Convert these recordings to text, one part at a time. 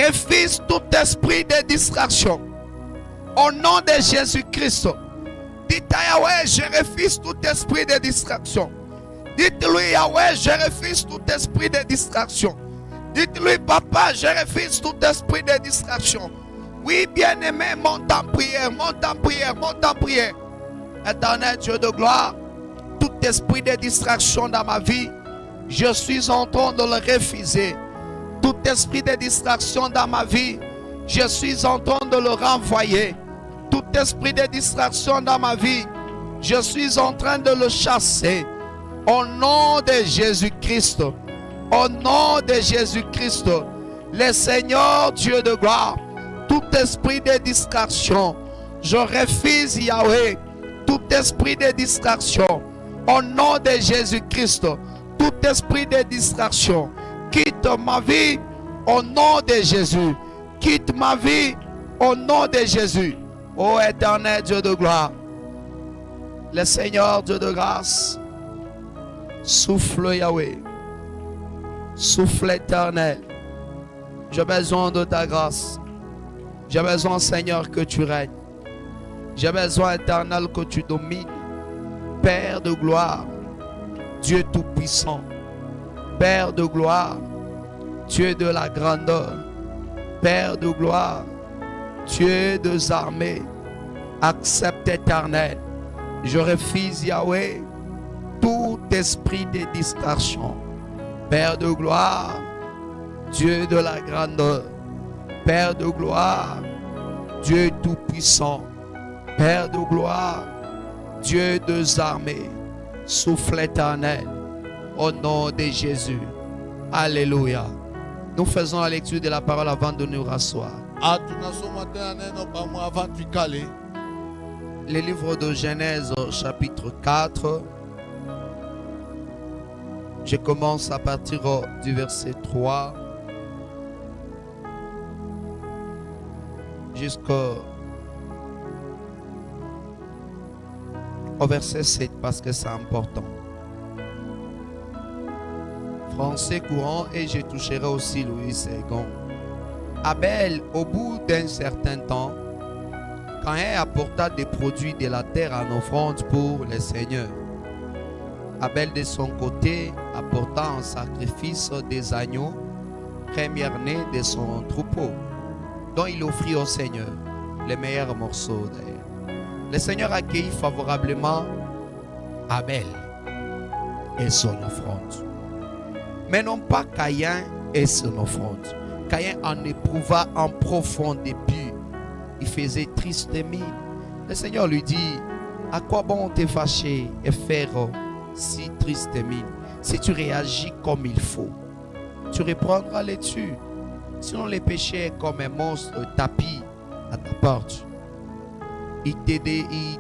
refuse tout esprit de distraction. Au nom de Jésus-Christ. Dites à Yahweh, je refuse tout esprit de distraction. Dites-lui, Yahweh, je refuse tout esprit de distraction. Dites-lui, Papa, je refuse tout esprit de distraction. Oui, bien-aimé, monte en prière, monte en prière, monte en prière. Éternel Dieu de gloire, tout esprit de distraction dans ma vie, je suis en train de le refuser. Tout esprit de distraction dans ma vie, je suis en train de le renvoyer. Tout esprit de distraction dans ma vie, je suis en train de le chasser. Au nom de Jésus-Christ, au nom de Jésus-Christ, le Seigneur Dieu de gloire, tout esprit de distraction, je refuse Yahweh, tout esprit de distraction, au nom de Jésus-Christ, tout esprit de distraction, quitte ma vie au nom de Jésus, quitte ma vie au nom de Jésus. Ô éternel Dieu de gloire, le Seigneur Dieu de grâce, souffle Yahweh, souffle éternel, j'ai besoin de ta grâce, j'ai besoin Seigneur que tu règnes, j'ai besoin éternel que tu domines, Père de gloire, Dieu tout-puissant, Père de gloire, Dieu de la grandeur, Père de gloire, Dieu des armées, accepte éternel, je refuse Yahweh, tout esprit de distraction, Père de gloire, Dieu de la grandeur, Père de gloire, Dieu tout-puissant, Père de gloire, Dieu des armées, souffle éternel, au nom de Jésus. Alléluia. Nous faisons la lecture de la parole avant de nous rasseoir. Le livre de Genèse, chapitre 4. Je commence à partir du verset 3 jusqu'au verset 7 parce que c'est important. Français courant, et je toucherai aussi Louis II. Abel, au bout d'un certain temps, quand il apporta des produits de la terre en offrande pour le Seigneur, Abel de son côté apporta en sacrifice des agneaux, première-nés de son troupeau, dont il offrit au Seigneur les meilleurs morceaux d'ailleurs. Le Seigneur accueillit favorablement Abel et son offrande, mais non pas Caïn et son offrande. Caïn en éprouva un profond dépit. Il faisait triste mine. Le Seigneur lui dit, à quoi bon te fâcher et faire si triste mine? Si tu réagis comme il faut, tu reprendras les dessus. Sinon les péchés comme un monstre tapis à ta porte. Il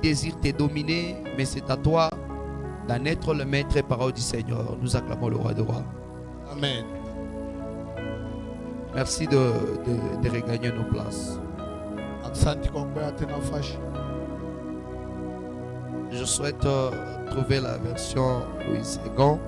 désire te dominer, mais c'est à toi d'en être le maître et parole du Seigneur. Nous acclamons le roi de rois. Amen. Merci de regagner nos places. Je souhaite trouver la version Louis II.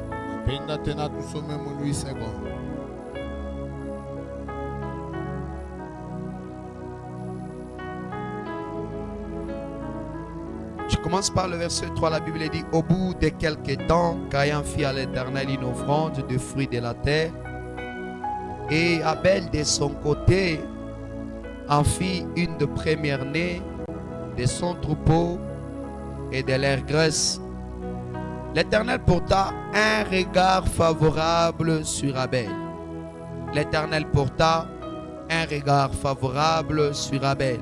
Je commence par le verset 3. La Bible dit, au bout de quelques temps, Caïn fit à l'Éternel une offrande de fruits de la terre. Et Abel de son côté en fit une de première-née de son troupeau et de leur graisse. L'Éternel porta un regard favorable sur Abel. L'Éternel porta un regard favorable sur Abel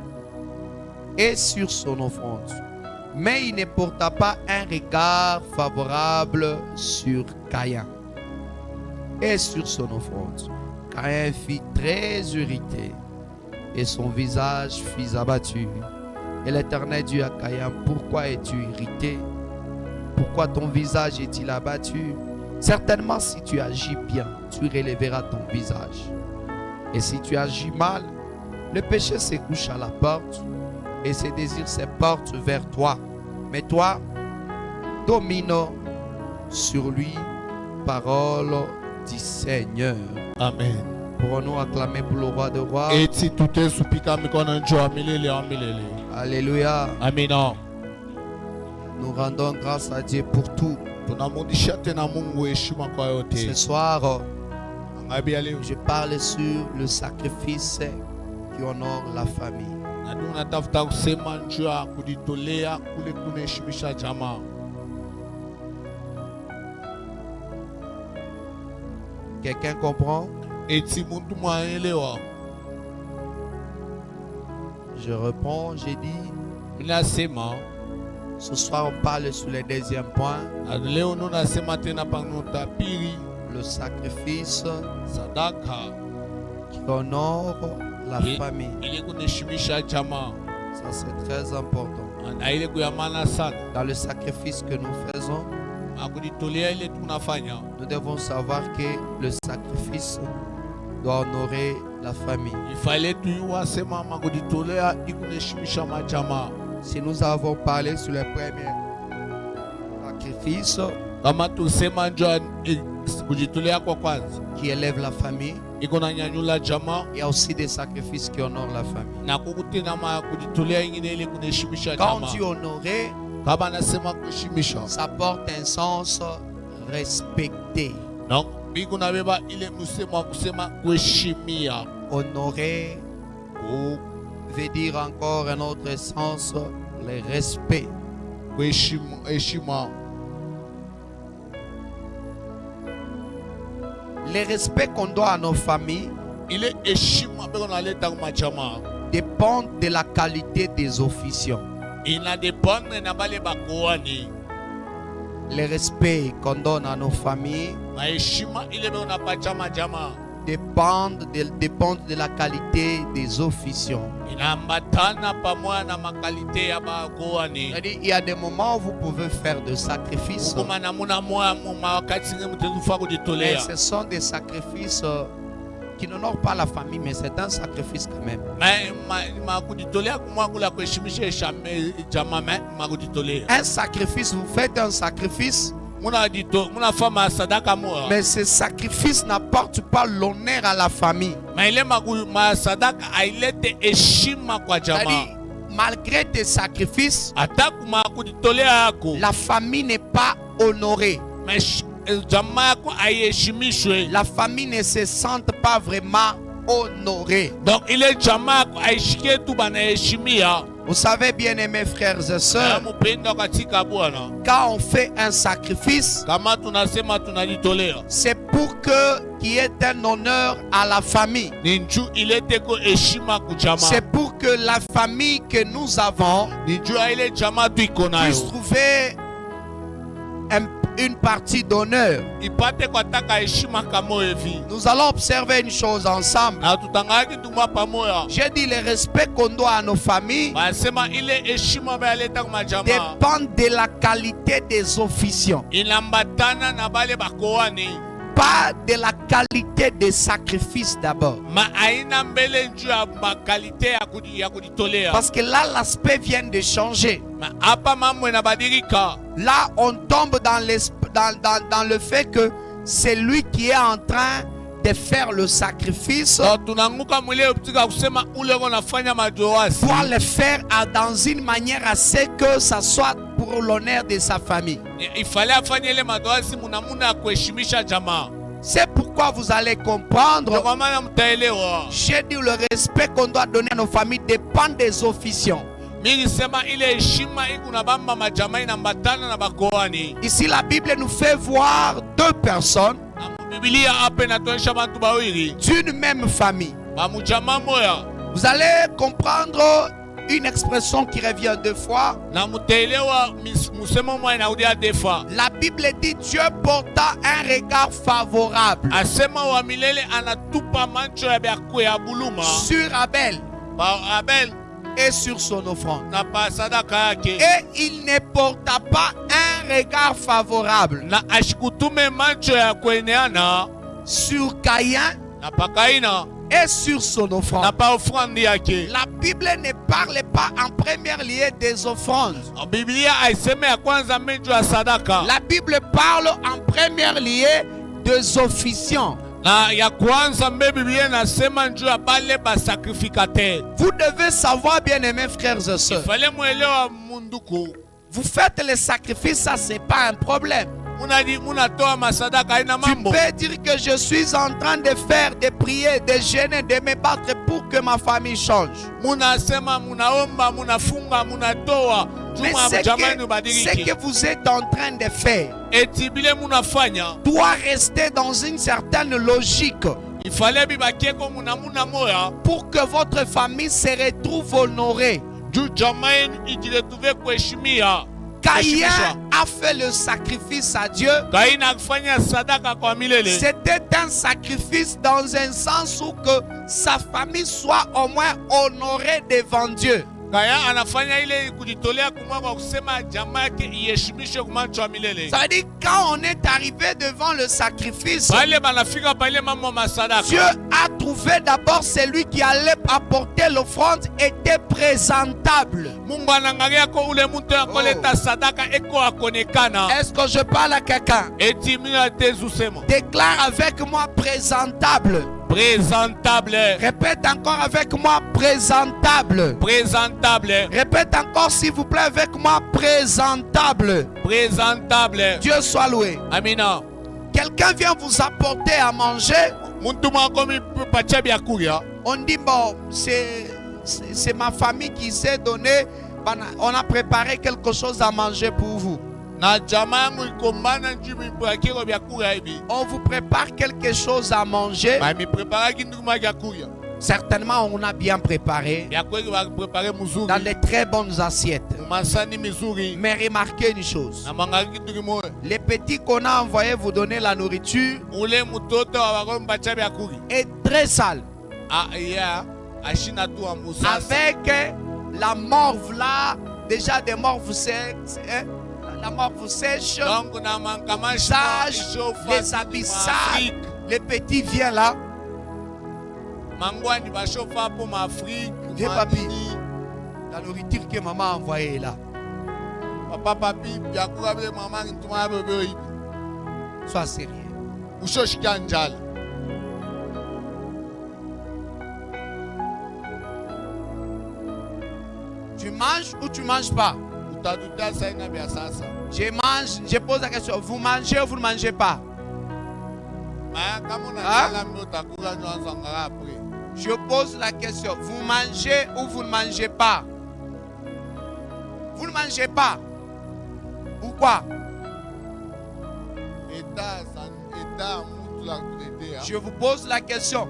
et sur son offrande. Mais il ne porta pas un regard favorable sur Caïn et sur son offrande. Caïn fut très irrité et son visage fut abattu. Et l'Éternel dit à Caïn, pourquoi es-tu irrité? Pourquoi ton visage est-il abattu? Certainement si tu agis bien, tu relèveras ton visage. Et si tu agis mal, le péché se couche à la porte et ses désirs se portent vers toi. Mais toi, domine sur lui, parole du Seigneur. Amen. Pourrons-nous acclamer pour le roi de rois? Alléluia. Amina. Nous rendons grâce à Dieu pour tout. Ce soir, je parle sur le sacrifice qui honore la famille. Quelqu'un comprend? Je réponds, j'ai dit, ce soir on parle sur le deuxième point, le sacrifice qui honore la famille. Ça c'est très important. Dans le sacrifice que nous faisons, nous devons savoir que le sacrifice doit honorer la famille. Si nous avons parlé sur le premier sacrifice qui élève la famille, il y a aussi des sacrifices qui honorent la famille. Quand on dit honorer, ça porte un sens respecté. Honorer veut dire encore un autre sens, le respect. Le respect qu'on doit à nos familles dépend de la qualité des officiants. Le respect qu'on donne à nos familles dépend de la qualité des officiants. C'est-à-dire, il y a des moments où vous pouvez faire des sacrifices, mais ce sont des sacrifices qui n'honorent pas la famille, mais c'est un sacrifice quand même. Un sacrifice, vous faites un sacrifice, mais ce sacrifice n'apporte pas l'honneur à la famille. C'est-à-dire, malgré tes sacrifices, la famille n'est pas honorée. La famille ne se sent pas vraiment honorée. Vous savez, bien aimés frères et sœurs, quand on fait un sacrifice, c'est pour qu'il y ait un honneur à la famille. C'est pour que la famille que nous avons puisse trouver une partie d'honneur. Nous allons observer une chose ensemble. J'ai dit le respect qu'on doit à nos familles dépend de la qualité des officiants, pas de la qualité des sacrifices d'abord. Parce que là, l'aspect vient de changer. Là, on tombe dans le fait que c'est lui qui est en train de faire le sacrifice, doit le faire dans une manière à ce que ça soit pour l'honneur de sa famille. C'est pourquoi vous allez comprendre. J'ai dit le respect qu'on doit donner à nos familles dépend des officiants. Ici, la Bible nous fait voir deux personnes d'une même famille. Vous allez comprendre une expression qui revient deux fois. La Bible dit Dieu porta un regard favorable sur Abel et sur son offrande. Et il ne porta pas un regard favorable sur Caïn et sur son offrande. La Bible ne parle pas en premier lieu des offrandes. La Bible parle en premier lieu des officiants. Vous devez savoir, bien aimés frères et sœurs, vous faites les sacrifices, ça c'est pas un problème. Tu peux dire que je suis en train de faire, de prier, de jeûner, de me battre pour que ma famille change. Mais ce que vous êtes en train de faire doit rester dans une certaine logique pour que votre famille se retrouve honorée. Caïn a fait le sacrifice à Dieu. C'était un sacrifice dans un sens où que sa famille soit au moins honorée devant Dieu. Ça veut dire quand on est arrivé devant le sacrifice, Dieu a trouvé d'abord celui qui allait apporter l'offrande était présentable. Est-ce que je parle à quelqu'un? Déclare avec moi présentable. Présentable. Répète encore avec moi présentable. Présentable. Répète encore s'il vous plaît avec moi présentable. Présentable. Dieu soit loué. Amina. Quelqu'un vient vous apporter à manger. On dit bon, c'est ma famille qui s'est donné. On a préparé quelque chose à manger pour vous. On vous prépare quelque chose à manger. Certainement, on a bien préparé dans de très bonnes assiettes. Mais remarquez une chose. Les petits qu'on a envoyés vous donner la nourriture est très sale. Avec la morve là, déjà des morves sèches. La morve sèche, les habits sales, les petits viennent là. Viens papi, la nourriture que maman a envoyée là. Sois sérieux. Tu manges ou tu manges pas? Je mange, je pose la question, vous mangez ou vous ne mangez pas? Hein? Je pose la question, vous mangez ou vous ne mangez pas? Vous ne mangez pas. Pourquoi? Je vous pose la question.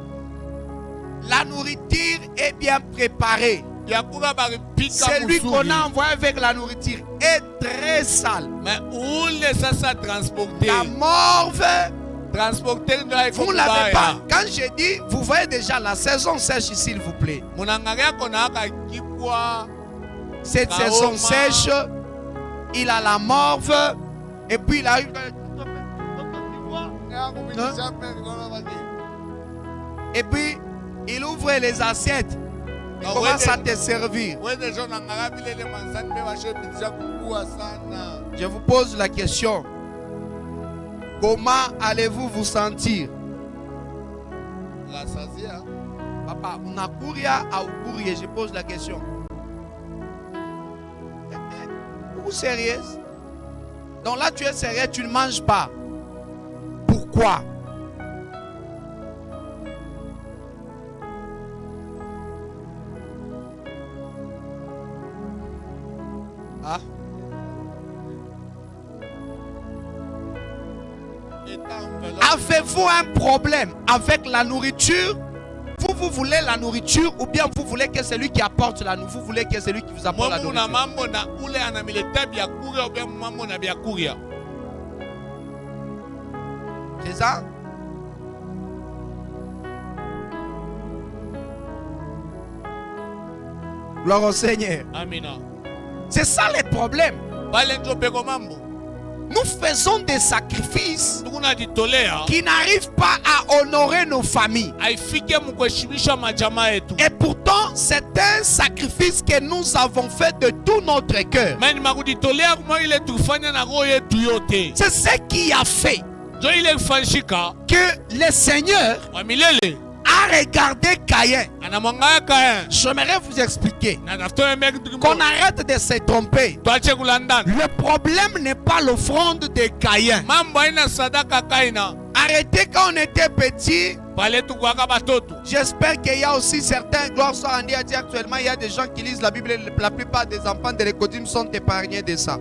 La nourriture est bien préparée. Celui qu'on a envoyé avec la nourriture est très sale. Mais où ça transporter? La morve, vous ne l'avez pas. Quand je dis, vous voyez déjà la saison sèche, s'il vous plaît. Cette saison sèche, il a la morve et puis il a eu. Et puis il ouvre les assiettes. Il commence à te servir. Je vous pose la question. Comment allez-vous vous sentir? Papa, on a couru à courir. Je pose la question. Vous sérieuse? Donc là, tu es sérieux, tu ne manges pas. Pourquoi? Ah? Avez-vous un problème avec la nourriture? Vous voulez la nourriture ou bien vous voulez que celui qui apporte la nourriture, vous voulez que celui qui vous apporte la nourriture? C'est ça? Gloire au Seigneur. Amina. C'est ça le problème. Nous faisons des sacrifices qui n'arrivent pas à honorer nos familles. Et pourtant, c'est un sacrifice que nous avons fait de tout notre cœur. C'est ce qui a fait jo ile fanshika que le Seigneur wa milele a regardé Caïn. anamwangalia Kain J'aimerais vous expliquer na tafuta meki qu'on arrête de se tromper. tuache kulandana. Le problème n'est pas l'offrande de Caïn. Mambo haina sadaka Kaina Arrêtez quand on était petit. pale tukwaka batoto. J'espère qu'il y a aussi certains, gloire soit rendue à Dieu, actuellement, il y a des gens qui lisent la Bible. La plupart des enfants de l'écodime sont épargnés de ça.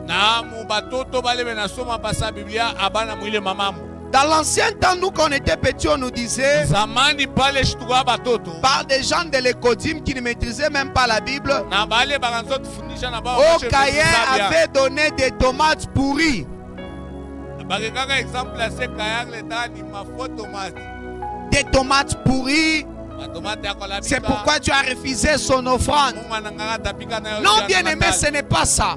Na mu batoto bale benasoma pasa Biblia abana mwile mamamu. Dans l'ancien temps, nous, quand on était petits, on nous disait Zamani pale shituka batoto. par des gens de l'écodime qui ne maîtrisaient même pas la Bible. Na bale bakanzo tufundisha na bao. Oh, Caïn avait donné des tomates pourries. Bakekaka exemple ya se Kain leta ni mafo tomate. Des tomates pourries. Tomate yako la C'est pourquoi Dieu a refusé son offrande. Non, bien aimé, ce n'est pas ça.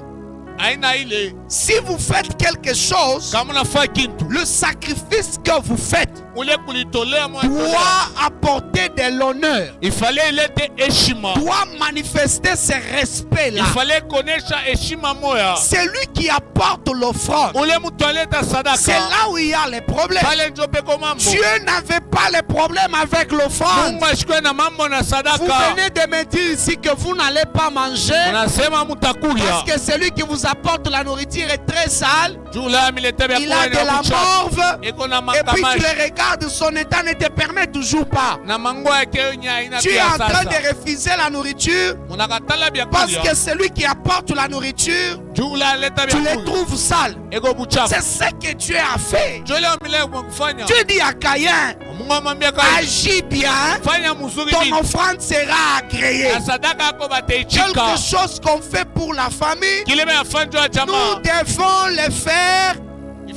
Aina ile Si vous faites quelque chose, kama unafanya kintu le sacrifice que vous faites ule kulitolea mwa doit apporter de l'honneur, ifale ilete heshima, doit manifester ce respect-là. ifale konesha heshima moya. C'est lui qui apporte l'offrande. Ule mtu aleta sadaka C'est là où il y a les problèmes. pale njo peko mambo. Dieu n'avait pas les problèmes avec l'offrande. Mungu ashikwe na mambo na Vous sadaka. venez de me dire ici que vous n'allez pas manger Unasema mutakulia parce que celui qui vous apporte la nourriture est très sale. jula milete bya Il a de la morve. eko na Et puis tu makamashi le regardes, son état ne te permet toujours pas. na mango yake nya ina Tu es pia en train sasa. de refuser la nourriture Munakatala bya parce kulia que celui qui apporte la nourriture, jula leta tu bya les kulia trouves sales. eko buchafu. C'est ce que Dieu a fait. Jole milele kwa kufanya. Dieu dit à Caïn, Mungu amwambia Kain agis bien, fanya mzuri ton nini. offrande sera agréée. Na sadaka yako bataichika. Quelque chose qu'on fait pour la famille, Kileme afanjwa nous jamaa. devons le faire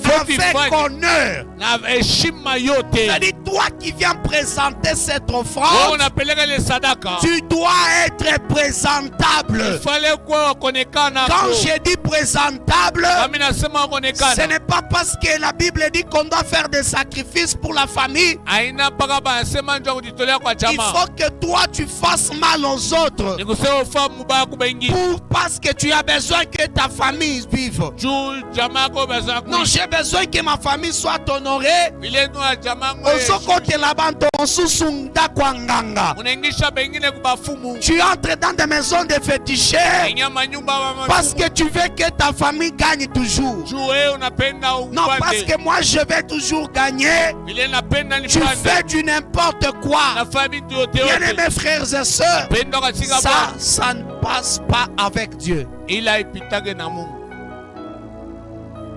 Faut avec vifanye honneur. na heshima yote. C'est-à-dire, toi qui viens présenter cette Wewe offrande, unapeleka ile sadaka. tu dois être présentable. Fale kwa wakonekana. Quand je dis présentable, Kami nasema ce wakonekana. n'est pas parce que la Bible dit qu'on doit faire des sacrifices pour la famille. Aina mpaka banasema njoo kujitolea kwa Il jamaa. faut que toi tu fasses mal aux autres Ni kusema ufahamu mubaya kwa wengine. parce que tu as besoin que ta famille vive. Juu jamaa yako besoin Non, kuishi. j'ai besoin que ma famille soit honorée. Vile nua jamaa ngo. Ozokotela bantu osusunda kwa nganga. Unaingisha bengine kubafumu. Tu entres dans des maisons de féticheurs Inyama nyumba wa parce que tu veux que ta famille gagne toujours. juu wewe unapenda Non, parce upande. que moi je vais toujours gagner. Vile napenda Tu nipande. fais du n'importe quoi. Nafanya bintu yote Bien yote. aimés frères et sœurs, Pendo katika ça, Bwana. ça ne passe pas avec Dieu. Ila ipitage na Mungu.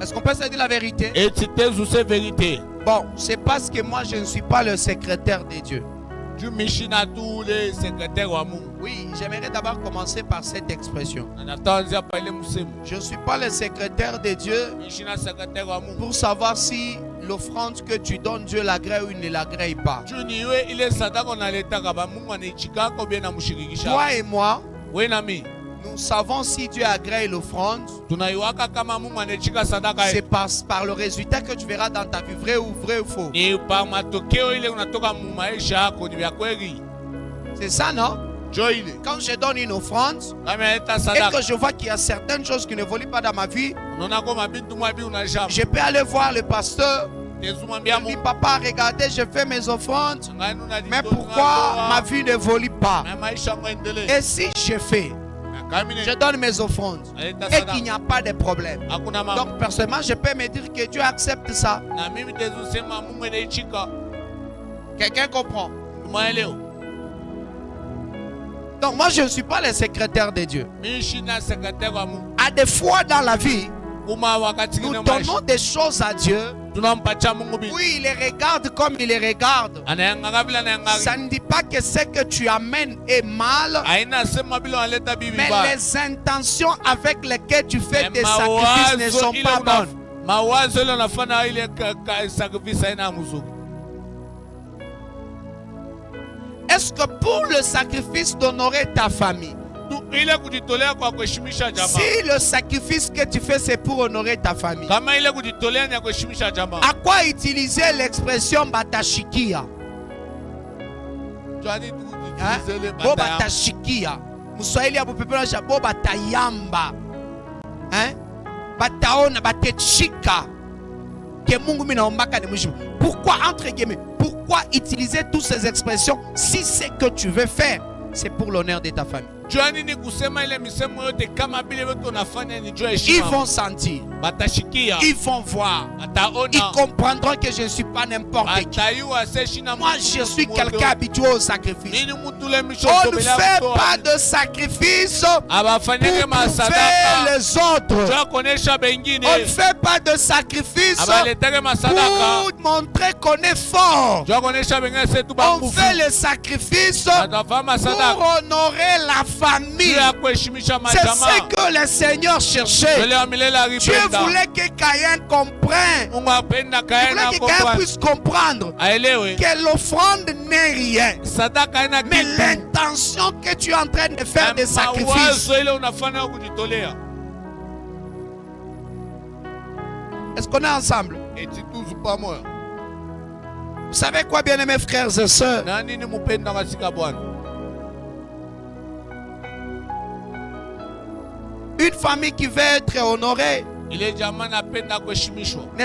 Est-ce qu'on peut se dire la vérité? Et c'était juste vérité. Bon, c'est parce que moi je ne suis pas le secrétaire de Dieu. Tu mishina tous les secrétaires wa Mungu. Oui, j'aimerais d'abord commencer par cette expression. Anatanzia pa ile musemu. Je ne suis pas le secrétaire de Dieu Mishina secrétaire wa Mungu. pour savoir si l'offrande que tu donnes, Dieu l'agrée ou il ne l'agrée pas. Tu niwe ile sadaka unaletaka ba Mungu anaichika kwa bien namshirikisha. Toi et moi, Wewe na mimi nous savons si Dieu agrée l'offrande. tunaiwaka kama Mungu anaichika sadaka. C'est par le résultat que tu verras dans ta vie, vrai ou faux. Ni pa matokeo ile unatoka mu maisha yako ni vya kweli. C'est ça, non? Jo ile. Quand je donne une offrande Kama leta et sadaka. que je vois qu'il y a certaines choses qui ne volent pas dans ma vie, Unaona kama bintu mwabi unajama. je peux aller voir le pasteur. Tezumwambia Je dis, Mungu. papa, regardez, je fais mes offrandes, Ngani unajitoa. mais pourquoi ma vie ne vole pas? Na maisha yangu endelee. Et si je fais, je donne mes offrandes et qu'il n'y a pas de problème. Hakuna mambo. Donc personnellement, je peux me dire que Dieu accepte ça. Na mimi tezusema Mungu anaichika. Quelqu'un comprend? Mwaeleo. Donc moi, je ne suis pas le secrétaire de Dieu. Mimi shina secrétaire wa Mungu. À des fois dans la vie, Kuma wakati nous ngine donnons maisha. des choses à Dieu. Tunampatia Mungu bintu. Oui, il les regarde comme il les regarde. Anayanganga bila anayanganga. Ça ne dit pas que ce que tu amènes est mal, Aina sema bila analeta bibi mais ba. les intentions avec lesquelles tu fais tes sacrifices ne sont pas bonnes. Mawazo ile unafanya ile sacrifice haina mzuri. Est-ce que pour le sacrifice d'honorer ta famille, Ile kujitolea kwa kuheshimisha jamaa. si le sacrifice que tu fais c'est pour honorer ta famille, Kama ile kujitolea ni ya kuheshimisha jamaa. à quoi utiliser l'expression batashikia? Twani Hein? tuutilize ile Bo bataya. batashikia. Mswahili hapo pepe na bo batayamba. Hein? Bataona batechika. Pourquoi, entre guillemets, pourquoi utiliser toutes ces expressions si c'est que tu veux faire, c'est pour l'honneur de ta famille? Ils vont sentir, ils vont voir, ils comprendront que je ne suis pas n'importe qui. Moi, je suis quelqu'un habitué au sacrifice. On ne fait pas de sacrifice pour faire les autres. On ne fait pas de sacrifice pour montrer qu'on est fort. On fait le sacrifice pour honorer la famille. C'est ce que le Seigneur cherchait. Dieu voulait que Caïn comprenne. Il voulait que Caïn puisse comprendre que l'offrande n'est rien. Mais l'intention que tu es en train de faire des sacrifices. Est-ce qu'on est ensemble? Vous savez quoi, bien-aimés frères et sœurs? Une famille qui veut être honorée ne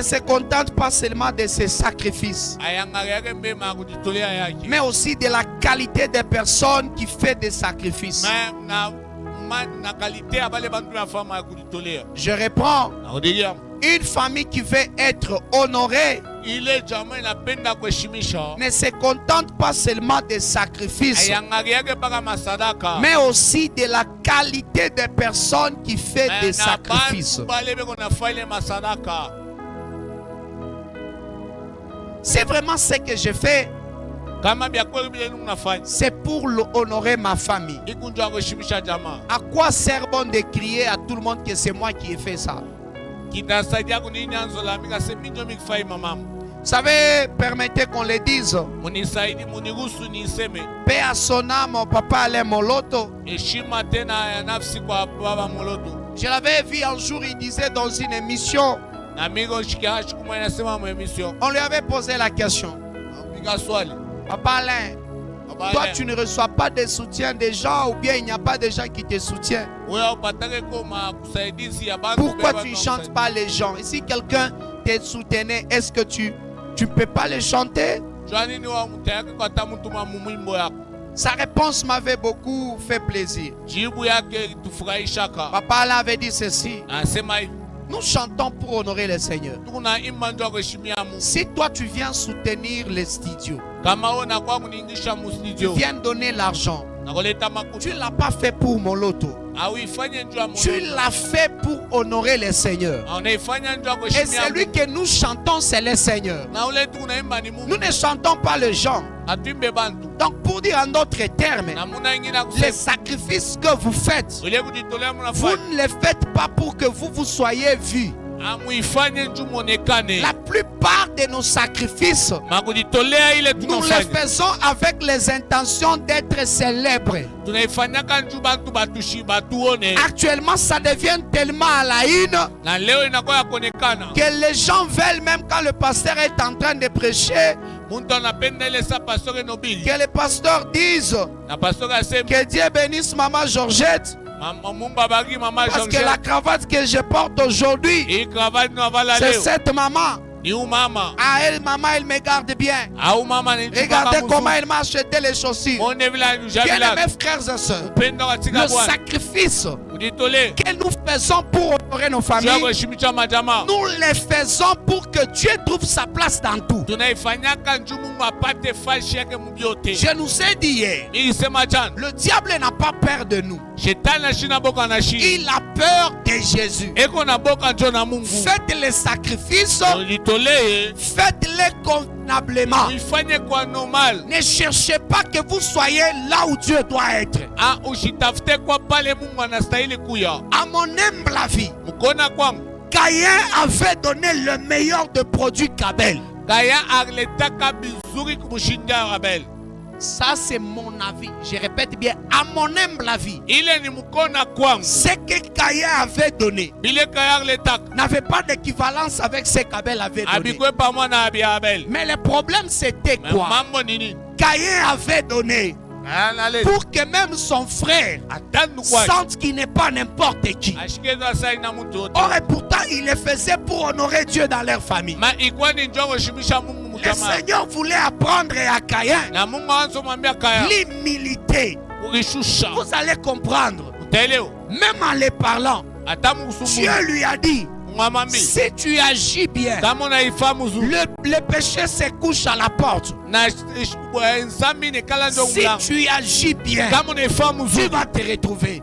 se contente pas seulement de ses sacrifices, mais aussi de la qualité des personnes qui font des sacrifices. Je reprends. Une famille qui veut être honorée ne se contente pas seulement des sacrifices, mais aussi de la qualité des personnes qui font des sacrifices. C'est vraiment ce que je fais. C'est pour honorer ma famille. À quoi sert bon de crier à tout le monde que c'est moi qui ai fait ça? Vous savez, permettez qu'on le dise. Paix à son âme, mon papa Alain Moloto. Je l'avais vu un jour, il disait dans une émission. On lui avait posé la question. Papa Alain, toi tu ne reçois pas de soutien des gens, ou bien il n'y a pas de gens qui te soutiennent? Pourquoi tu ne chantes pas les gens? Et si quelqu'un te soutenait, est-ce que tu ne peux pas les chanter? Sa réponse m'avait beaucoup fait plaisir. Papa Alain avait dit ceci. Nous chantons pour honorer le Seigneur. Si toi tu viens soutenir les studios, tu viens donner l'argent, tu ne l'as pas fait pour Moloto. Tu l'as fait pour honorer le Seigneur. Et celui que nous chantons, c'est le Seigneur. Nous ne chantons pas les gens. Donc pour dire en d'autres termes, les sacrifices que vous faites, vous ne les faites pas pour que vous soyez vus. La plupart de nos sacrifices, nous les faisons avec les intentions d'être célèbres. Actuellement, ça devient tellement à la une que les gens veulent, même quand le pasteur est en train de prêcher, que le pasteur dise que Dieu bénisse maman Georgette. Parce que la cravate que je porte aujourd'hui, c'est cette maman. Ah, elle, maman, elle me garde bien. Regardez comment elle m'a acheté les chaussures. Bien, mes frères et sœurs, le sacrifice que nous faisons pour honorer nos familles, nous les faisons pour que Dieu trouve sa place dans tout. Je nous ai dit hier, le diable n'a pas peur de nous. Il a peur de Jésus. Faites les sacrifices, faites-les convenablement. Ne cherchez pas que vous soyez là où Dieu doit être. À mon humble avis, Caïn avait donné le meilleur de produits qu'Abel. Ça c'est mon avis. Je répète bien, à mon humble avis, ce que Caïn avait donné n'avait pas d'équivalence avec ce qu'Abel avait donné. Mais le problème c'était quoi? Caïn avait donné pour que même son frère sente qu'il n'est pas n'importe qui. Or et pourtant il le faisait pour honorer Dieu dans leur famille. Le Seigneur voulait apprendre à Caïn l'humilité. Vous allez comprendre. Même en les parlant, Dieu lui a dit, si tu agis bien, le péché se couche à la porte. Si tu agis bien, tu vas te retrouver.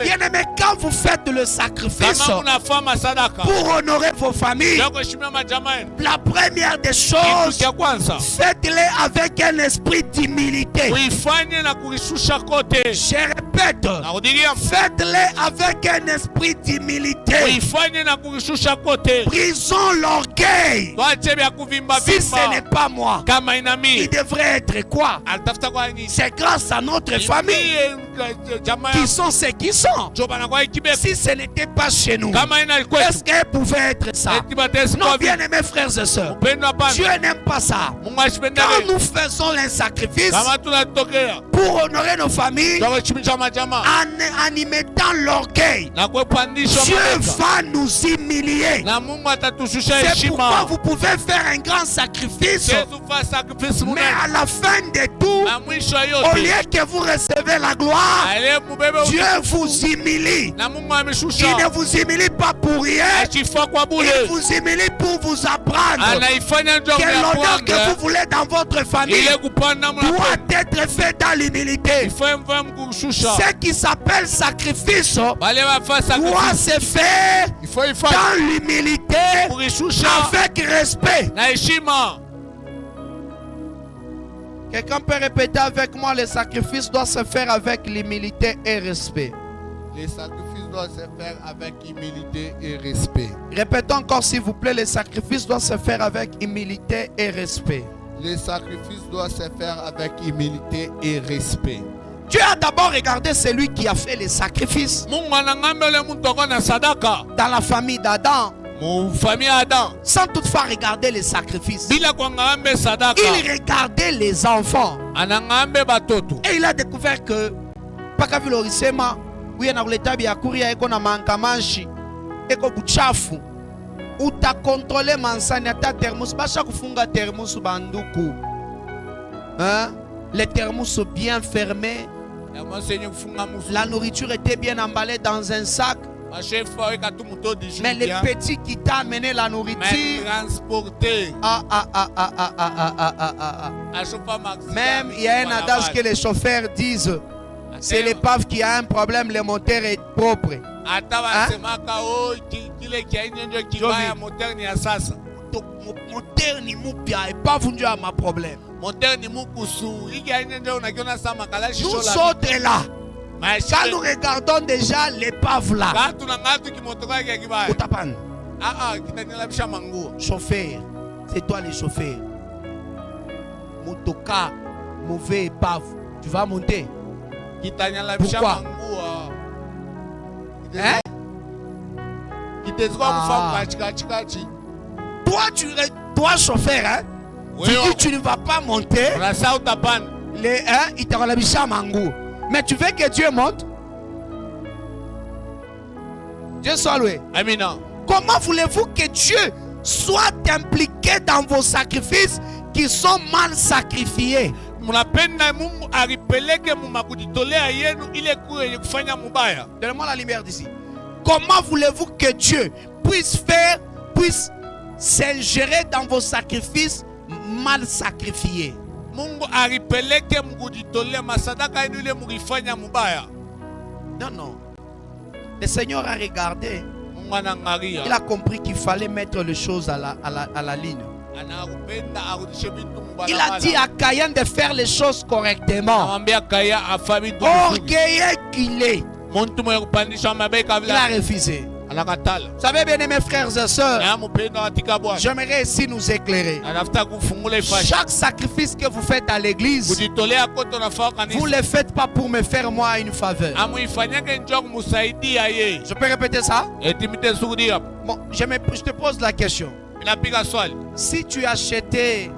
Bien-aimé, quand vous faites le sacrifice pour honorer vos familles, la première des choses, faites-les avec un esprit d'humilité. Je répète, faites-les avec un esprit d'humilité. Brisons l'orgueil. Si ce n'est pas moi, il devrait être quoi? C'est grâce à notre famille qui sont ceux qui sont. Si ce n'était pas chez nous, est-ce qu'elle pouvait être ça? Non, bien aimés frères et sœurs, Dieu n'aime pas ça. Quand nous faisons les sacrifices pour honorer nos familles, en y mettant l'orgueil, Dieu va nous humilier. C'est pourquoi vous pouvez faire un grand sacrifice, mais à la fin de tout, au lieu que vous recevez la gloire, Dieu vous humilie. Il ne vous humilie pas pour rien. Il vous humilie pour vous apprendre que l'honneur que vous voulez dans votre famille doit être fait dans l'humilité. Ce qui s'appelle sacrifice doit se faire dans l'humilité, avec respect. Quelqu'un peut répéter avec moi, le sacrifice doit se faire avec l'humilité et respect. Les sacrifices doivent se faire avec humilité et respect. Répétons encore s'il vous plaît, les sacrifices doivent se faire avec humilité et respect. Les sacrifices doivent se faire avec humilité et respect. Dieu a d'abord regardé celui qui a fait les sacrifices. Dans la famille d'Adam, sans toutefois regarder les sacrifices, il regardait les enfants. Et il a découvert que uta contrôler mansani ata thermos basha kufunga thermos banduku, hein? Les thermos bien fermés, la nourriture était bien emballée dans un sac. Mais les petits qui t'a amené la nourriture, même il y a un adage que les chauffeurs disent, c'est l'épave qui a un problème, le moteur est propre. Hein? Moteur ni mupia, épave ndio a ma problème. Nous autres là, quand nous regardons déjà l'épave là, chauffeur, c'est toi le chauffeur. Motoka, mauvais épave, tu vas monter. Pourquoi? Hein? Toi chauffeur, hein? Tu dis tu ne vas pas monter. Les hein, il t'a mangou. Mais tu veux que Dieu monte? Dieu soit loué. Amen. Comment voulez-vous que Dieu soit impliqué dans vos sacrifices qui sont mal sacrifiés? Donne-moi la lumière d'ici. Comment voulez-vous que Dieu puisse s'ingérer dans vos sacrifices mal sacrifiés? Non, non. Le Seigneur a regardé. Il a compris qu'il fallait mettre les choses à la ligne. Il a dit à Caïn de faire les choses correctement. Orgueilleux qu'il est, il a refusé. Vous savez bien mes frères et sœurs, j'aimerais ici nous éclairer. Chaque sacrifice que vous faites à l'église, vous ne le faites pas pour me faire moi une faveur. Je peux répéter ça? Bon, je te pose la question. Si tu achetais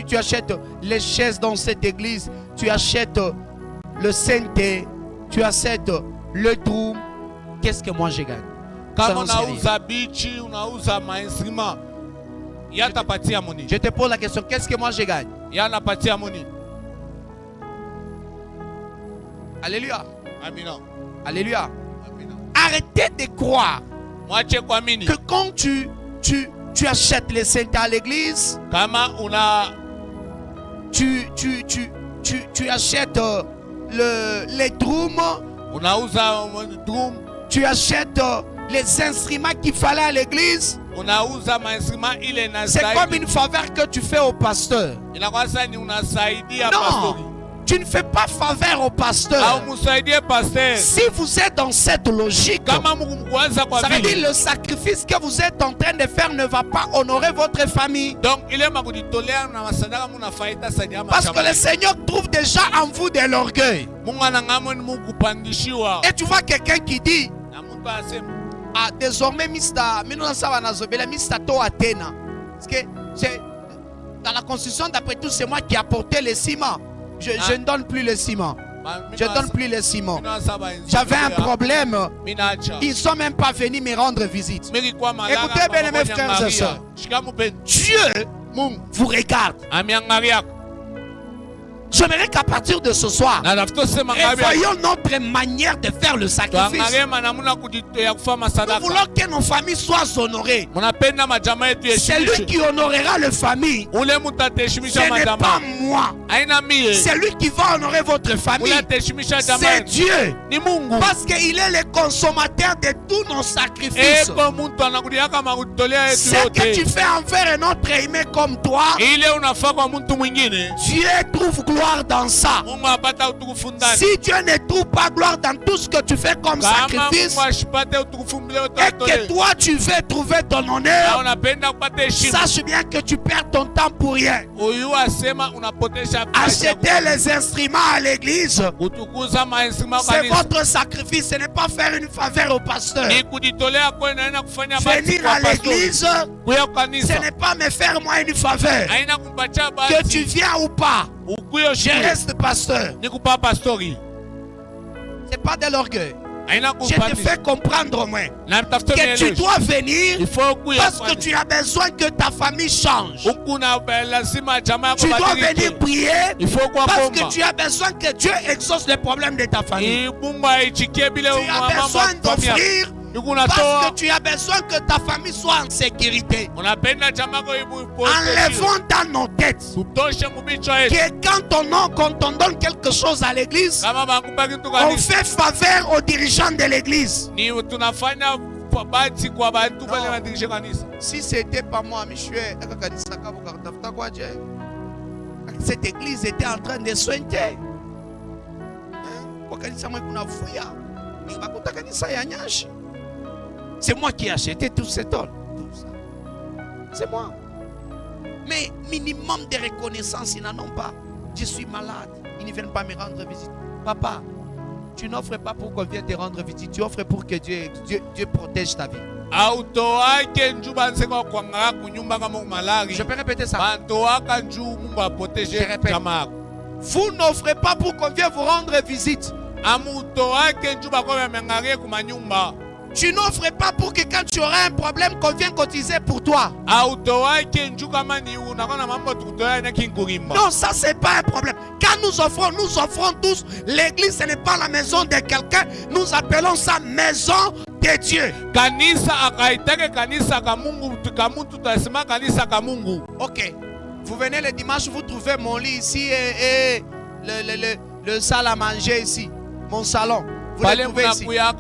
tu achètes les chaises dans cette église, tu achètes le synthé, tu achètes le drum, qu'est-ce que moi je gagne? Kama unauza bichi, unauza mainstrument, yatapatia moni. Je te pose la question, qu'est-ce que moi je gagne? Yanapatia moni. Alléluia. Amina. Alléluia. Amina. Arrêtez de croire Mwache kwa mini. que quand tu achètes les synthés à l'église, Kama una tu achètes les drums, unauza drum, tu achètes les instruments qu'il fallait à l'église. unauza mainstrument ile na C'est comme une faveur que tu fais au pasteur. inakuwa sasa ni unasaidia Non, pastori. tu ne fais pas faveur au pasteur. Au musaidie pasteur. Si vous êtes dans cette logique, Kama mkuanza kwa ça veut vile. dire le sacrifice que vous êtes en train de faire ne va pas honorer votre famille. Donc ile makujitolea na masadaka munafaita saidia Parce que mashamba. le Seigneur trouve déjà en vous de l'orgueil. Mungu anang'amwe ni Mungu kupandishiwa. Et tu vois quelqu'un qui dit, Na mtu asema ah, désormais, Mr. To Athéna. Parce que c'est dans la construction, d'après tout, c'est moi qui ai apporté le ciment. Je ne donne plus le ciment. Je ne donne plus le ciment. J'avais un problème. Ils ne sont même pas venus me rendre visite. Écoutez, bien mes frères et sœurs. Dieu vous regarde. J'aimerais qu'à partir de ce soir, voyons notre manière de faire le sacrifice. Nous voulons que nos familles soient honorées. C'est lui qui honorera les familles. Ce n'est pas moi. C'est lui qui va honorer votre famille. C'est Dieu. Parce qu'il est le consommateur de tous nos sacrifices. Ce que tu fais envers un autre aimé comme toi, Dieu trouve gloire dans ça. Si Dieu ne trouve pas gloire dans tout ce que tu fais comme sacrifice, et que toi tu veux trouver ton honneur, sache bien que tu perds ton temps pour rien. Acheter les instruments à l'église, c'est votre sacrifice. Ce n'est pas faire une faveur au pasteur. Venir à l'église, ce n'est pas me faire moi une faveur. Que tu viens ou pas, je reste pasteur. C'est pas de l'orgueil. Je te fais comprendre au moins que tu dois venir parce que tu as besoin que ta famille change. Tu dois venir prier parce que tu as besoin que Dieu exauce les problèmes de ta famille. Tu as besoin d'offrir parce que tu as besoin que ta famille soit en sécurité. Enlevons dans nos têtes que quand on donne quelque chose à l'église, on fait faveur aux dirigeants de l'église. Si c'était pas moi, cette église était en train de soigner. C'est moi qui ai acheté tout cet or. C'est moi. Mais minimum de reconnaissance, ils n'en ont pas. Je suis malade. Ils ne viennent pas me rendre visite. Papa, tu n'offres pas pour qu'on vienne te rendre visite. Tu offres pour que Dieu protège ta vie. Je peux répéter ça. Je répète. Vous n'offrez pas pour qu'on vienne vous rendre visite. Tu n'offres pas pour que quand tu auras un problème, qu'on vienne cotiser pour toi. Non, ça c'est pas un problème. Quand nous offrons tous. L'église, ce n'est pas la maison de quelqu'un. Nous appelons ça maison de Dieu. Ok. Vous venez le dimanche, vous trouvez mon lit ici et le salle à manger ici. Mon salon. Vous le trouvez ici. Ah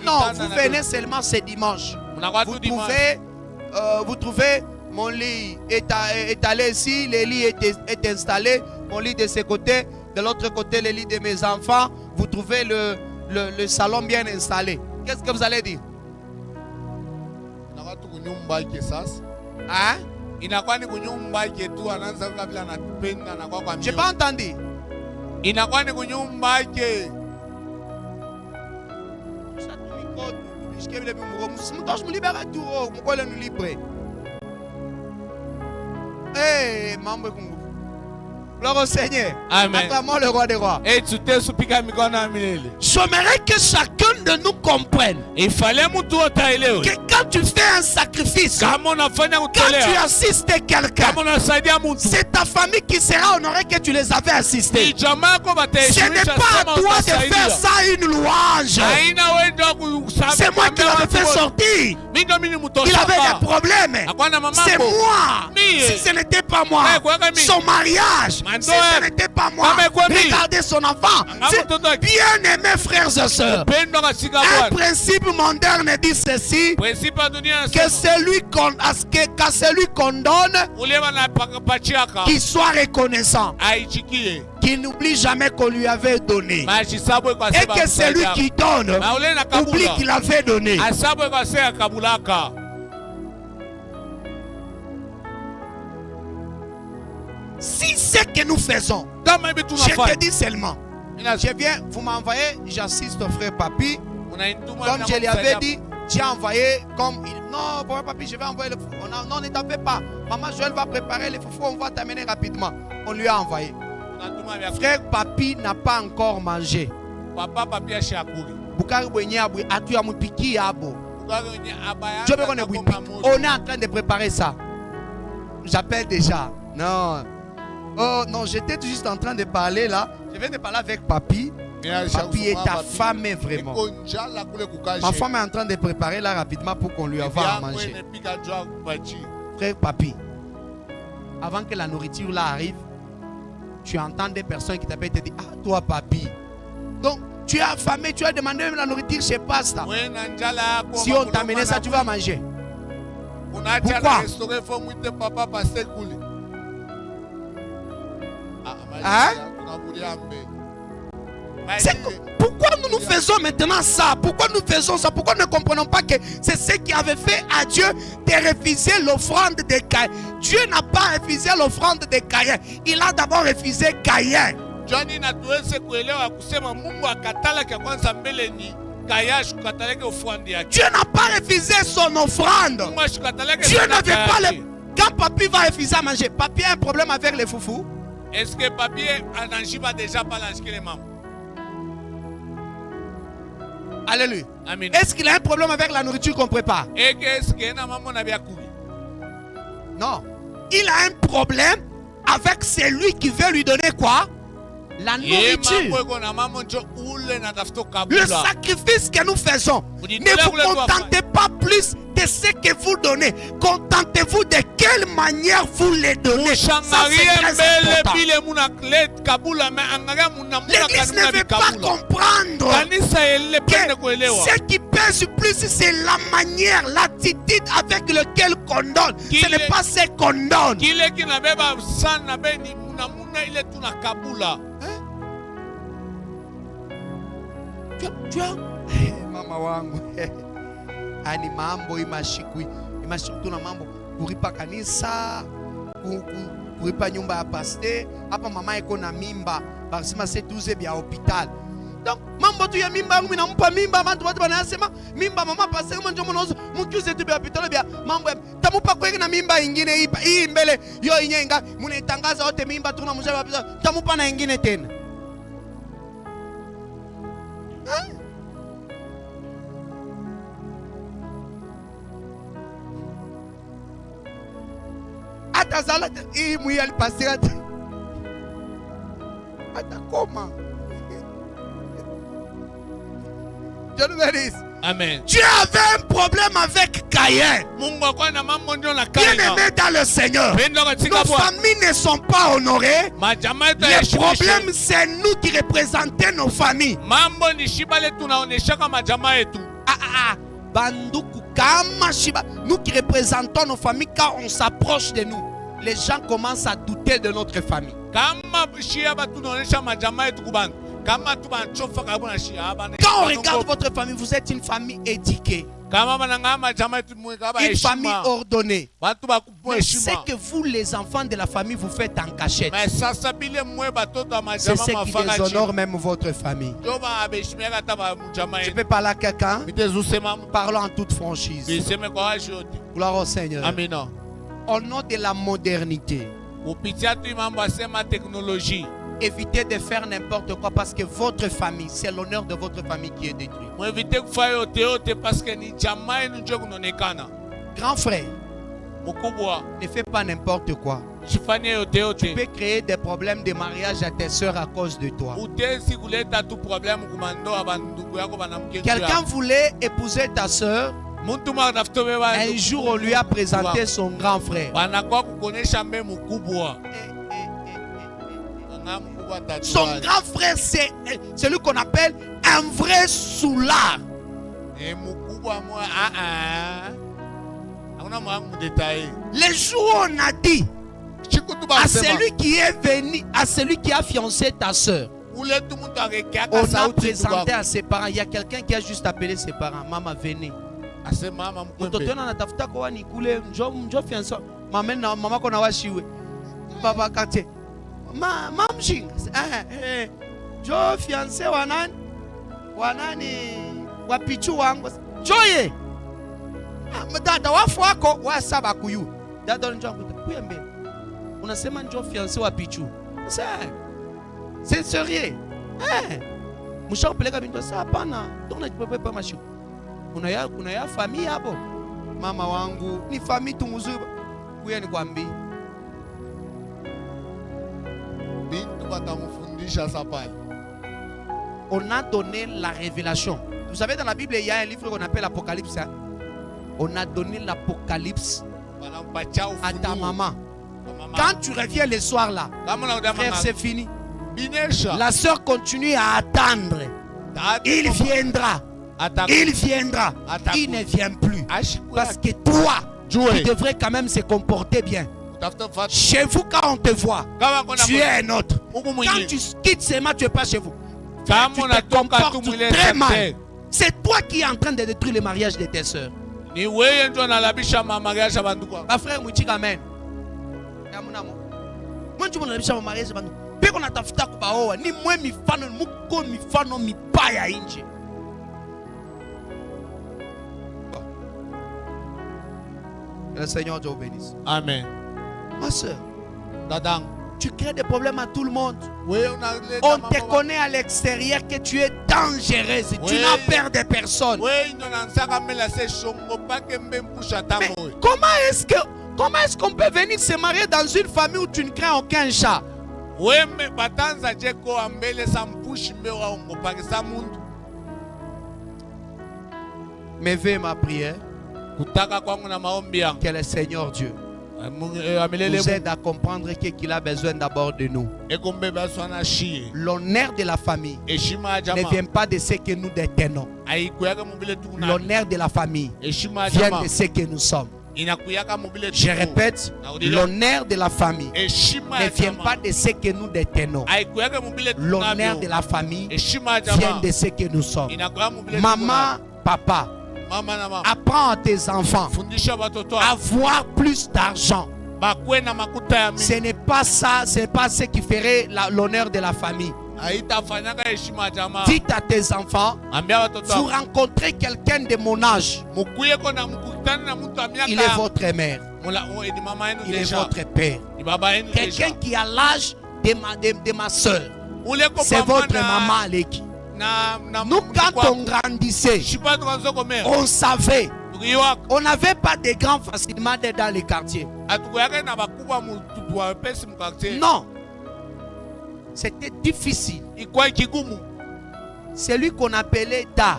non, vous venez seulement ce dimanche. Vous trouvez mon lit étalé ici, le lit est installé, mon lit de ce côté, de l'autre côté le lit de mes enfants. Vous trouvez le salon bien installé. Qu'est-ce que vous allez dire? Hein? J'ai pas entendu. Inakuwa ni kunyumba yake. Gloire au Seigneur. Amen. Acclamons le roi des rois. Et tu t'es soupika mikono ya milele. J'aimerais que chacun de nous comprenne Il fallait mtu utaelewe. que quand tu fais un sacrifice, Kama unafanya quand tu kutolea. assistes quelqu'un, Kama unasaidia mtu. c'est ta famille qui sera honorée que tu les avais Ni assistés. jamaa yako Ce n'est bataheshimisha pas à kama toi de faire utasaidia. ça une louange. Haina wewe ndio kusabia. C'est moi qui l'avais fait sortir. Mimi ndio mimi Il mtosha. avait des problèmes. Akwana C'est mamako. moi. Mie. Si ce n'était pas moi, Eh, kwa kami. son mariage, Mando si ce eh. n'était pas moi, Kame kwa mi. regardez son enfant. Anga C'est mtoto wake. bien aimé, frères et sœurs. Pendo kasika Un bwana. principe moderne dit ceci, Principe ya dunia que nasema. celui qu'on donne, Ule bana pachiaka. qu'il soit reconnaissant, Aichikie. qu'il n'oublie jamais qu'on lui avait donné. Majisabu kwa Et seba. que celui qui donne, Ma ule na oublie kabula. qu'il avait donné. Asabu kwa seba kabulaka. Si c'est que nous faisons, Kama hivi je te tunafanya. dis seulement, Ina je viens, vous m'envoyez, j'assiste au frère Papi. unaituma Comme na je lui avais kusaidia. dit, tu as envoyé comme il... Non, papa, papi, je vais envoyer le foufou. Non, ne t'en fais pas. Maman Joël va préparer les foufous, on va t'amener rapidement. On lui a envoyé. Unatuma vya Frère Papi n'a pas encore mangé. papa papi ashakuri. Bukari Bwenye Abou, Atu Amupiki Abo. Abaya. Je veux qu'on ait Bouipi. On est en train de préparer ça. J'appelle déjà. Non. Oh non, j'étais juste en train de parler là. Je viens de parler avec Papi. Papi est affamé vraiment. Ma femme est en train de préparer là rapidement pour qu'on lui envoie à manger. Frère Papi, avant que la nourriture là arrive, tu entends des personnes qui t'appellent et te disent, ah toi Papi. Donc tu es affamé, tu as demandé même la nourriture chez Pasta. Si on t'a amené ça, tu vas manger. Pourquoi? Hein? Pourquoi nous faisons maintenant ça? Pourquoi nous faisons ça? Pourquoi nous ne comprenons pas que c'est ce qui avait fait à Dieu de refuser l'offrande de Caïn? Dieu n'a pas refusé l'offrande de Caïn. Il a d'abord refusé Caïn. Dieu n'a pas refusé son offrande. Dieu ne veut pas le... Quand Papi va refuser à manger, Papi a un problème avec les foufous? Est-ce que Papi a déjà pas lancé les membres? Alléluia. Amen. Est-ce qu'il a un problème avec la nourriture qu'on prépare? Non. Il a un problème avec celui qui veut lui donner quoi? La nourriture. Le sacrifice que nous faisons. Ne vous contentez pas plus de ce que vous donnez. Contentez-vous de quelle manière vous les donnez. Ça, c'est très important. L'Église ne veut pas comprendre que ce qui pèse plus, c'est la manière, l'attitude avec laquelle on donne. Ce n'est pas ce qu'on donne. Tu as mama wangu ani mambo imashikwi tuna mambo kuripa kanisa kuripa nyumba ya paste hapa mama iko na mimba basema c'est 12 bya hospital. Donc mambo tu ya mimba yangu nampa mimba abantu watu banasema mimba mama paste kama njomo nozo mkiuze tu bya hospital bya mambo tamupa kweke na mimba ingine hii mbele yo inyenga munaitangaza wote mimba tuna mzee hospital tamupa na ingine tena. Atazala hii mwi alipasira atakoma. Je nous bénisse. Amen. Tu avais un problème avec Caïn. Bien-aimé dans le Seigneur, nos familles ne sont pas honorées. Le problème, c'est nous qui représentons nos familles. Banduku kama shiba. Nous qui représentons nos familles, quand on s'approche de nous, les gens commencent à douter de notre famille. Quand on regarde votre famille, vous êtes une famille éduquée, une famille ordonnée. Mais ce que vous, les enfants de la famille, vous faites en cachette, c'est ce qui déshonore même votre famille. Je peux parler à quelqu'un? Parlons en toute franchise. Gloire au Seigneur. Amen. Au nom de la modernité, kupitia tu mambo asema teknolojia. Évitez de faire n'importe quoi parce que votre famille, c'est l'honneur de votre famille qui est détruit. Mwevite kufanya yote yote parce que ni jamaa yenu ndio kunaonekana. Grand frère, Mkubwa, ne fais pas n'importe quoi. usifanye yote Tu yote. peux créer des problèmes de mariage à tes soeurs à cause de toi. Utesi kuleta tu problème kumandoa bandugu yako banamke. Quelqu'un voulait épouser ta soeur. Muntu mwa tafuta beba. Un jour, on lui a présenté son grand frère. Banakuwa kukonesha mbe mkubwa. Son grand frère, c'est celui qu'on appelle un vrai soulard. Mkubwa moi hakuna mwangu détaillé. Les jours où on a dit à celui qui est venu, à celui qui a fiancé ta soeur, on a présenté à ses parents. Il y a quelqu'un qui a juste appelé ses parents. Maman, venez. Maman qu'on a washiwe. Baba kate. Maman mjinga. Jo fiancé wanani wapichu wangu. Joye. Dada wafu wako wasaba kuyu. Dada njoo kuyembe. Unasema njoo fiancé wa pichu. C'est sérieux. Mshao peleka bintu sasa hapana. Tuna jipepe pa mashu. Kuna ya familia hapo. Mama wangu ni familia tu mzuri. Kuya nikwambie. Bintu batamfundisha sapali. On a donné la révélation. Vous savez, dans la Bible, il y a un livre qu'on appelle Apocalypse. Hein? On a donné l'Apocalypse à ta maman. Quand tu reviens le soir là, frère, c'est fini. La soeur continue à attendre. Il viendra. Il viendra. Il ne vient plus. Parce que toi, tu devrais quand même se comporter bien. Chez vous, quand on te voit, tu es un autre. Quand tu quittes seulement, tu n'es pas chez vous. Tu te comportes très mal. C'est toi qui es en train de détruire le mariage de tes soeurs. Ma frère, Mouchik, amen. Moi, tu m'as dit que mariage est pe qu'on a tafuta kubaoa ni mwe mifano muko mifano mibaya nje. Que le Seigneur te bénisse. Amen. Ma soeur, Dadang, tu crées des problèmes à tout le monde. On te connaît à l'extérieur que tu es dangereuse. Tu n'as peur de personne. Mais comment est-ce qu'on peut venir se marier dans une famille où tu ne crains aucun chat? Mais fais ma prière que le Seigneur Dieu nous aide à comprendre qu'il a besoin d'abord de nous. L'honneur de la famille ne vient pas de ce que nous détenons. L'honneur de la famille vient de ce que nous sommes. Je répète, l'honneur de la famille ne vient pas de ce que nous détenons. L'honneur de la famille vient de ce que nous sommes. Maman, papa, apprends à tes enfants à avoir plus d'argent. Ce n'est pas ça, ce n'est pas ce qui ferait l'honneur de la famille. Dites à tes enfants, vous rencontrez quelqu'un de mon âge, il est votre mère, il est votre père. Quelqu'un qui a l'âge de ma soeur, c'est votre maman Aleki. Nous, quand on grandissait, on savait, on n'avait pas de grands facilement dans les quartiers. Non, c'était difficile. C'est lui qu'on appelait Da.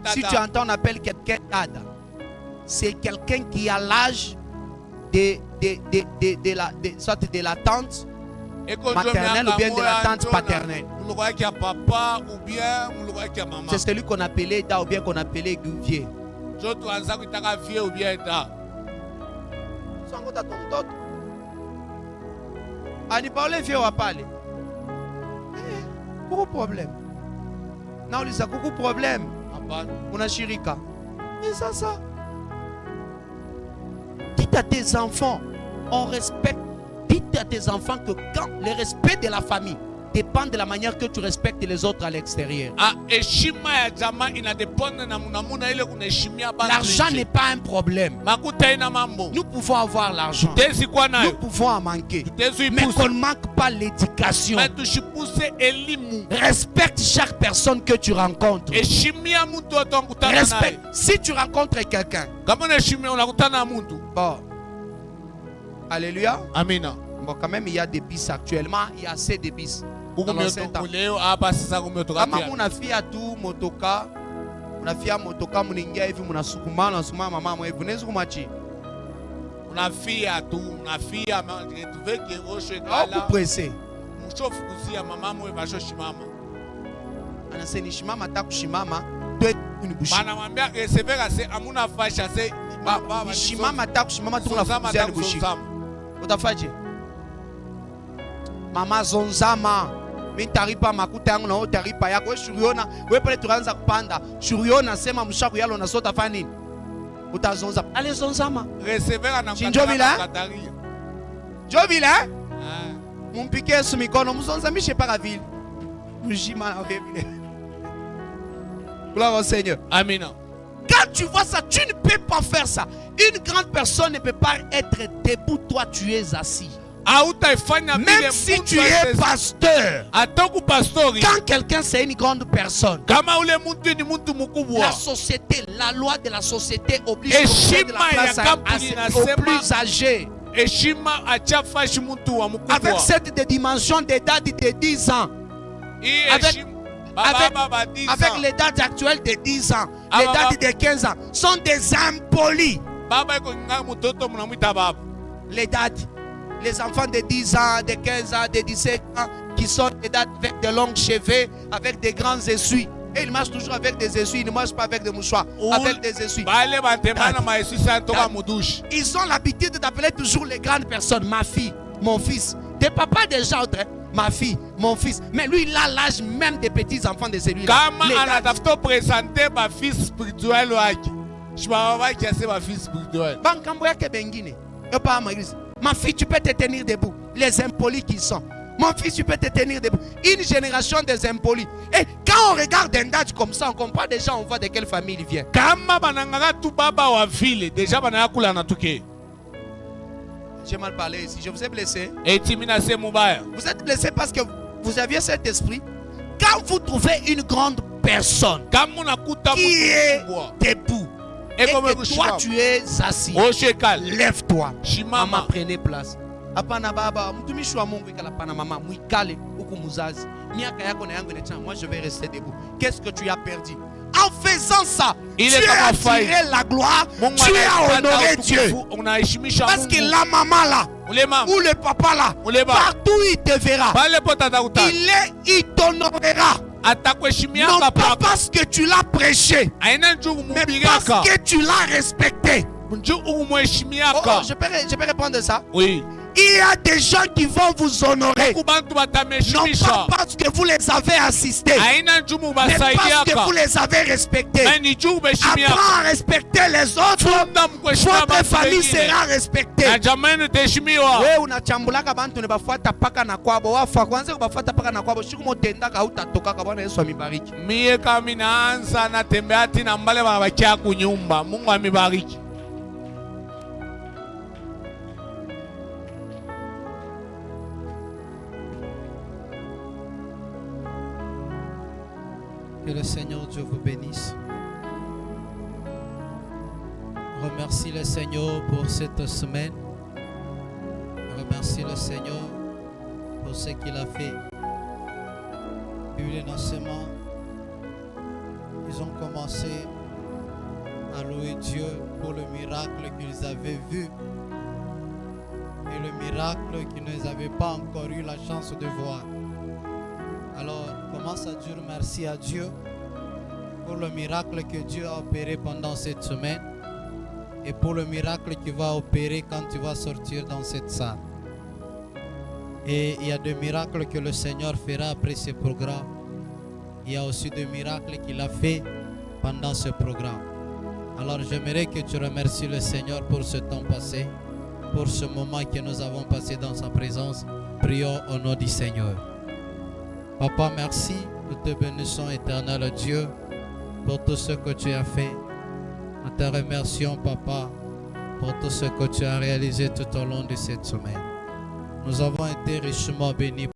Si tu entends, on appelle quelqu'un Dada. C'est quelqu'un qui a l'âge soit de la tante maternelle ou bien de la tante paternelle. C'est celui qu'on appelait Da ou bien qu'on appelait Guvier. Ani parle vieux ou parler. Beaucoup de problèmes. Non, il y a beaucoup de problèmes. On a chirika. Et ça. Dites à tes enfants, on respecte. Dites à tes enfants que quand le respect de la famille, dépend de la manière que tu respectes les autres à l'extérieur. L'argent n'est pas un problème. Nous pouvons avoir l'argent. Nous pouvons en manquer. Mais qu'on ne manque pas l'éducation. Respecte chaque personne que tu rencontres. Respecte. Si tu rencontres quelqu'un. Bon. Alléluia. Amina. Bon, quand même, il y a des bis actuellement. Il y a assez de bis. Kama munafia tu motoka, munafia motoka muningia hivi munasukuma na sukuma mama mwe bunezi kumachi. Munafia tu, munafia tu veux que osho ekala. Au pressé. Mushofu kuzia mama mwe basho shimama. Anaseni shimama takushimama, tu unibushi. Bana mwambia c'est vrai c'est amuna fasha c'est baba shimama takushimama tu unafuzia unibushi. Utafaje? Mama zonzama. Mitaripa makuta yangu na wewe taripa yako. Wewe shuriona, wewe pale tuanza kupanda. Shuriona sema mshaku yalo na sota fanya nini? Utazonza. Ale zonzama. Recevera na kataria. Jovila? Mumpike Yesu mikono mzonzamishe para ville. Mujima na vile. Gloire au Seigneur. Amen. Quand tu vois ça, tu ne peux pas faire ça. Une grande personne ne peut pas être debout, toi tu es assis. Même si tu es pasteur, quand quelqu'un c'est une grande personne, la société, la loi de la société oblige de la place aux plus âgés. Avec cette dimension des dates de 10 ans, avec les dates actuelles de 10 ans, les dates de 15 ans, sont des impolis. Les dates. Les enfants de 10 ans, de 15 ans, de 17 ans, qui sont des dates avec de longs cheveux, avec des grands essuies. Et ils marchent toujours avec des essuies, ils ne marchent pas avec des mouchoirs, avec des essuies. Ils ont l'habitude d'appeler toujours les grandes personnes, ma fille, mon fils. Des papas déjà, ma fille, mon fils. Mais lui, il a l'âge même des petits enfants de celui-là. Ma fille, tu peux te tenir debout. Les impolis qui sont. Mon fils, tu peux te tenir debout. Une génération des impolis. Et quand on regarde un date comme ça, on comprend déjà, on voit de quelle famille il vient. J'ai mal parlé ici. Je vous ai blessé. Vous êtes blessé parce que vous aviez cet esprit. Quand vous trouvez une grande personne qui est debout, et que toi tu es assis, lève-toi. Maman, prenez place. Apana baba, mtumishi wa Mungu ikala pana mama, muikale huku muzazi. Miaka yako na yangu inachana, moi je vais rester debout. Qu'est-ce que tu as perdu? En faisant ça, tu as attiré la gloire, tu as honoré Dieu. Parce que la maman là, ou le papa là, partout il te verra. Il t'honorera. Non pas parce que tu l'as prêché, mais parce que tu l'as respecté. Oh, je peux répondre ça? Oui. Il y a des gens qui vont vous honorer, non pas parce que vous les avez assistés, mais parce que vous les avez respectés. Apprends à respecter les autres, votre famille sera respectée. Wewe unachambulaka bantu ne bafuata paka na kwabo wafa kwanza kubafuata paka na kwabo shiku motendaka hutatoka. Bwana Yesu amibariki. Mie kama naanza natembea ati na mbale wanabakia kunyumba. Mungu amibariki. Que le Seigneur Dieu vous bénisse. Remercie le Seigneur pour cette semaine. Remercie le Seigneur pour ce qu'il a fait. Depuis le lancement, ils ont commencé à louer Dieu pour le miracle qu'ils avaient vu et le miracle qu'ils n'avaient pas encore eu la chance de voir. Alors, commence à dire merci à Dieu pour le miracle que Dieu a opéré pendant cette semaine et pour le miracle qu'il va opérer quand tu vas sortir dans cette salle. Et il y a des miracles que le Seigneur fera après ce programme. Il y a aussi des miracles qu'il a fait pendant ce programme. Alors, j'aimerais que tu remercies le Seigneur pour ce temps passé, pour ce moment que nous avons passé dans sa présence. Prions au nom du Seigneur. Papa, merci. Nous te bénissons, éternel Dieu, pour tout ce que tu as fait. Nous te remercions, Papa, pour tout ce que tu as réalisé tout au long de cette semaine. Nous avons été richement bénis.